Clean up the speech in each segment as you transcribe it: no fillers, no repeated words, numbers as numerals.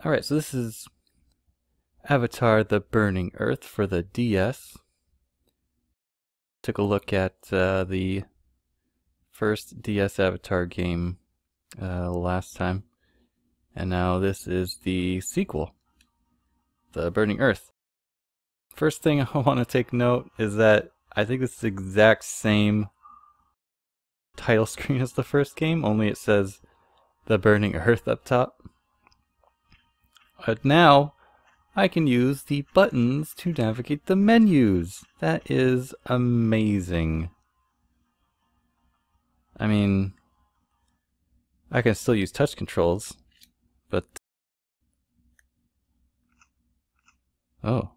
Alright, so this is Avatar: The Burning Earth for the DS. Took a look at the first DS Avatar game last time, and now this is the sequel, The Burning Earth. First thing I want to take note is that I think this is the exact same title screen as the first game, only it says The Burning Earth up top. But now I can use the buttons to navigate the menus. That is amazing. I mean, I can still use touch controls, but oh,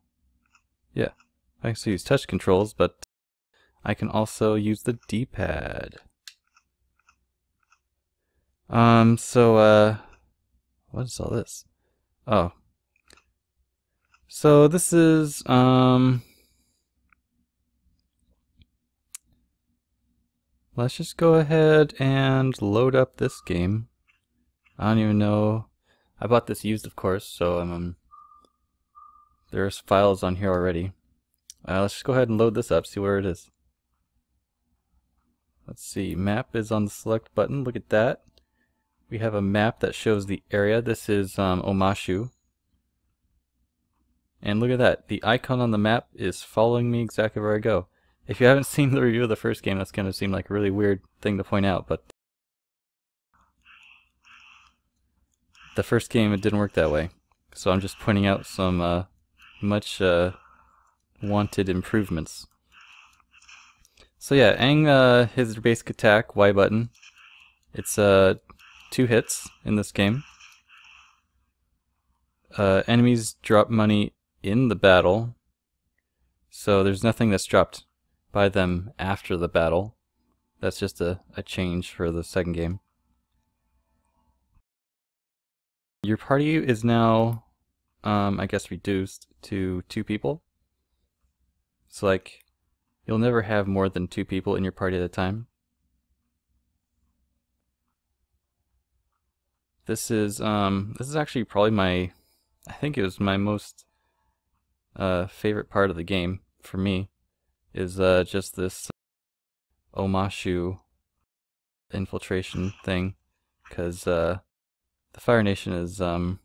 yeah, I can still use touch controls, but I can also use the D-pad. What is all this? Oh. So this is, let's just go ahead and load up this game. I don't even know. I bought this used, of course, so there's files on here already. Let's just go ahead and load this up, see where it is. Let's see, map is on the select button, look at that. We have a map that shows the area. This is Omashu. And look at that, the icon on the map is following me exactly where I go. If you haven't seen the review of the first game, that's going to seem like a really weird thing to point out, but the first game, it didn't work that way. So I'm just pointing out some much wanted improvements. So yeah, Aang, his basic attack, Y button, it's 2 hits in this game. Enemies drop money in the battle, so there's nothing that's dropped by them after the battle. That's just a change for the second game. Your party is now, I guess, reduced to 2 people. So like, you'll never have more than 2 people in your party at a time. This is actually probably I think it was my most favorite part of the game for me, is just this Omashu Infiltration thing, because the Fire Nation is so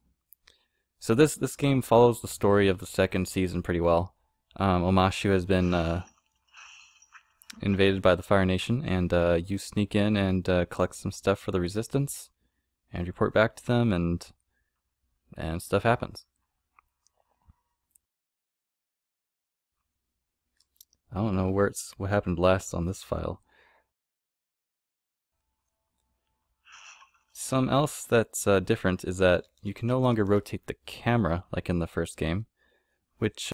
this game follows the story of the second season pretty well. Omashu has been invaded by the Fire Nation, and you sneak in and collect some stuff for the Resistance and report back to them, and stuff happens. I don't know what happened last on this file. Something else that's different is that you can no longer rotate the camera like in the first game, which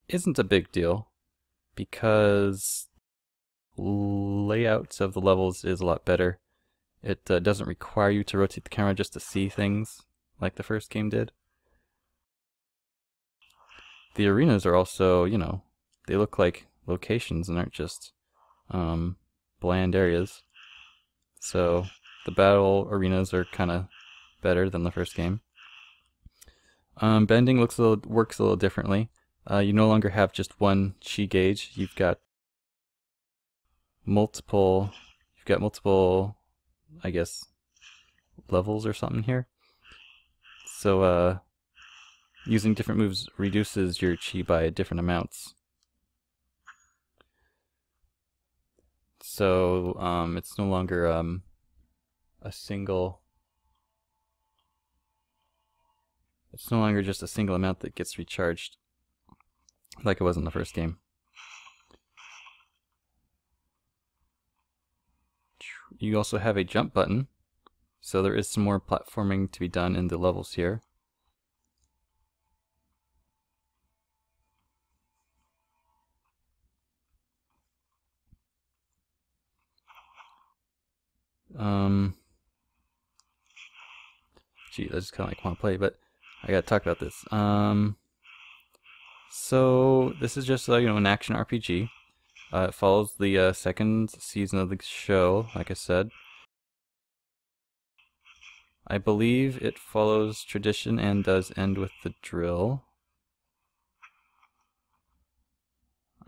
isn't a big deal because layouts of the levels is a lot better. It doesn't require you to rotate the camera just to see things like the first game did. The arenas are also, you know, they look like locations and aren't just bland areas. So the battle arenas are kind of better than the first game. Bending works a little differently. You no longer have just one chi gauge. You've got multiple, I guess, levels or something here. So using different moves reduces your chi by different amounts. So it's no longer it's no longer just a single amount that gets recharged like it was in the first game. You also have a jump button, so there is some more platforming to be done in the levels here. Gee, I just kind of like want to play, but I gotta talk about this. So this is just you know, an action RPG. It follows the second season of the show, like I said. I believe it follows tradition and does end with the drill.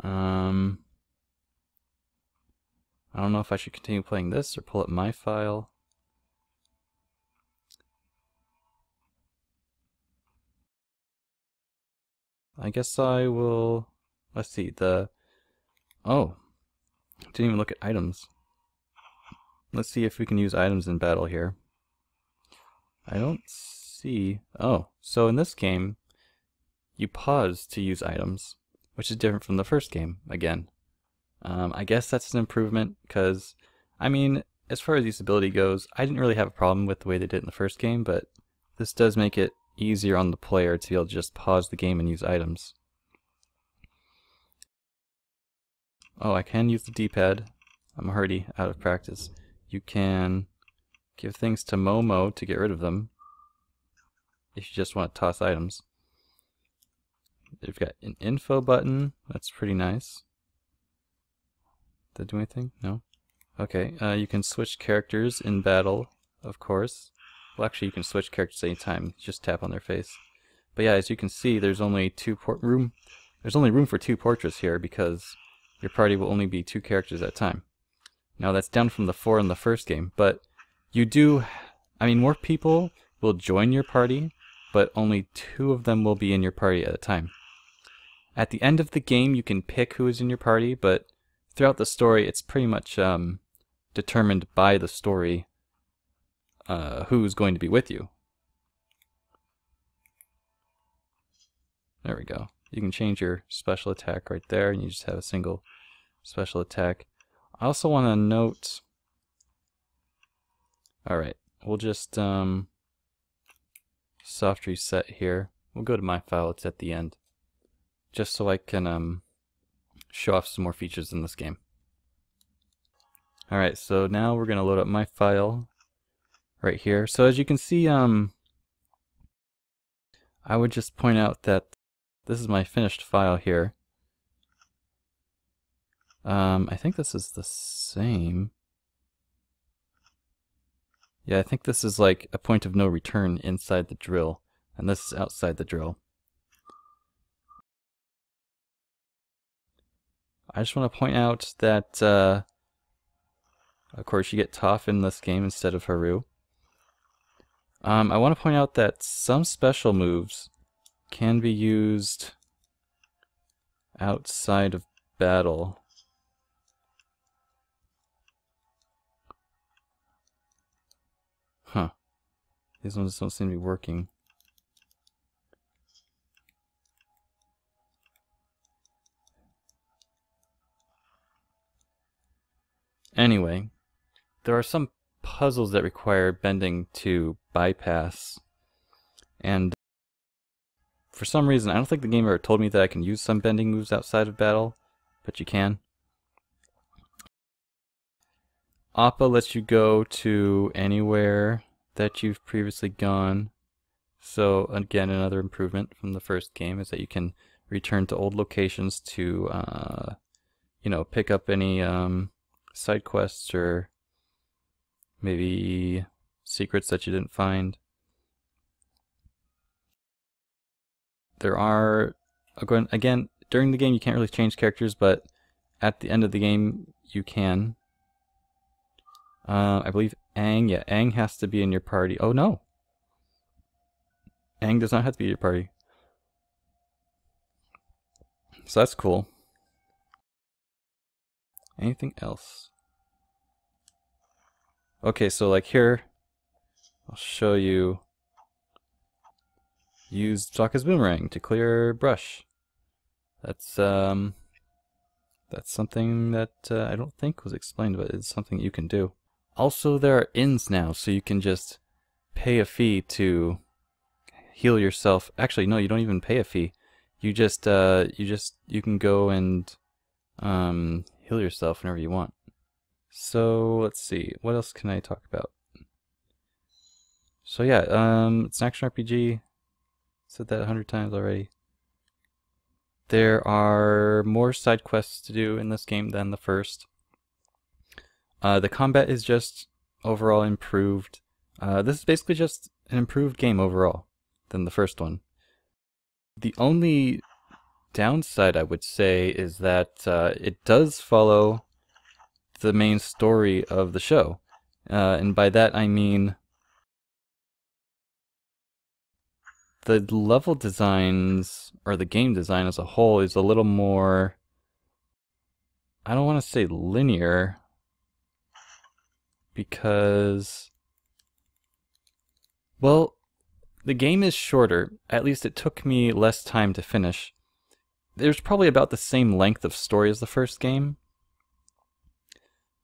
I don't know if I should continue playing this or pull up my file. I guess I will, let's see, oh, didn't even look at items. Let's see if we can use items in battle here. I don't see, oh, so in this game, you pause to use items, which is different from the first game, again. I guess that's an improvement, because, I mean, as far as usability goes, I didn't really have a problem with the way they did it in the first game, but this does make it easier on the player to be able to just pause the game and use items. Oh, I can use the D-pad. I'm already out of practice. You can give things to Momo to get rid of them, if you just want to toss items. You've got an info button, that's pretty nice. Did that do anything? No? Okay, you can switch characters in battle, of course. Well, actually, you can switch characters anytime. Just tap on their face. But yeah, as you can see, there's only room for 2 portraits here because your party will only be 2 characters at a time. Now that's down from the 4 in the first game, but you do, I mean, more people will join your party, but only 2 of them will be in your party at a time. At the end of the game, you can pick who is in your party, but throughout the story, it's pretty much determined by the story who's going to be with you. There we go. You can change your special attack right there, and you just have a single special attack. I also want to note... Alright, we'll just soft reset here. We'll go to my file, it's at the end. Just so I can show off some more features in this game. Alright, so now we're going to load up my file right here. So as you can see, I would just point out that this is my finished file here. I think this is the same. Yeah, I think this is like a point of no return inside the drill, and this is outside the drill. I just want to point out that, of course, you get Toph in this game instead of Haru. I want to point out that some special moves can be used outside of battle. Huh. These ones don't seem to be working. Anyway, there are some puzzles that require bending to bypass, and for some reason, I don't think the game ever told me that I can use some bending moves outside of battle, but you can. Appa lets you go to anywhere that you've previously gone. So again, another improvement from the first game is that you can return to old locations to, you know, pick up any side quests or maybe secrets that you didn't find. There are, again, during the game you can't really change characters, but at the end of the game you can. I believe Aang, yeah, Aang has to be in your party. Oh no! Aang does not have to be in your party. So that's cool. Anything else? Okay, so like here, I'll show you. Use Sokka's boomerang to clear brush. That's something that I don't think was explained, but it's something you can do. Also, there are inns now, so you can just pay a fee to heal yourself. Actually, no, you don't even pay a fee. You just you can go and heal yourself whenever you want. So let's see, what else can I talk about? So yeah, it's an action RPG. Said that 100 times already. There are more side quests to do in this game than the first. The combat is just overall improved. This is basically just an improved game overall than the first one. The only downside I would say is that it does follow the main story of the show. And by that I mean the level designs, or the game design as a whole, is a little more, I don't want to say linear, because, well, the game is shorter. At least it took me less time to finish. There's probably about the same length of story as the first game,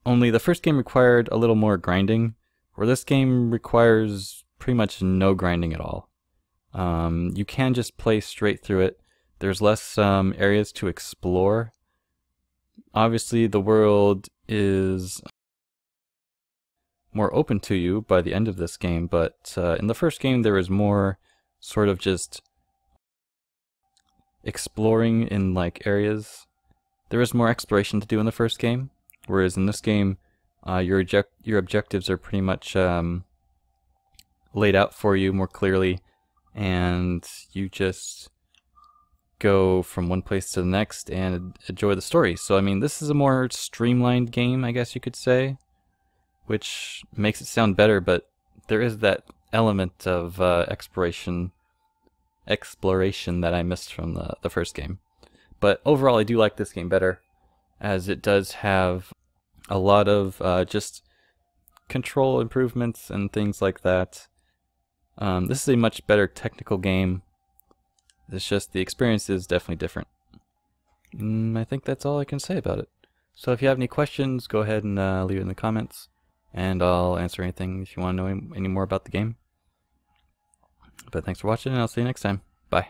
only the first game required a little more grinding, where this game requires pretty much no grinding at all. You can just play straight through it. There's less areas to explore. Obviously, the world is more open to you by the end of this game, but in the first game there was more sort of just exploring in like areas. There was more exploration to do in the first game, whereas in this game your objectives are pretty much laid out for you more clearly, and you just go from one place to the next and enjoy the story. So I mean, this is a more streamlined game, I guess you could say, which makes it sound better, but there is that element of exploration that I missed from the first game. But overall I do like this game better, as it does have a lot of just control improvements and things like that. This is a much better technical game. It's just the experience is definitely different. I think that's all I can say about it. So if you have any questions, go ahead and leave it in the comments, and I'll answer anything if you want to know any more about the game. But thanks for watching, and I'll see you next time. Bye.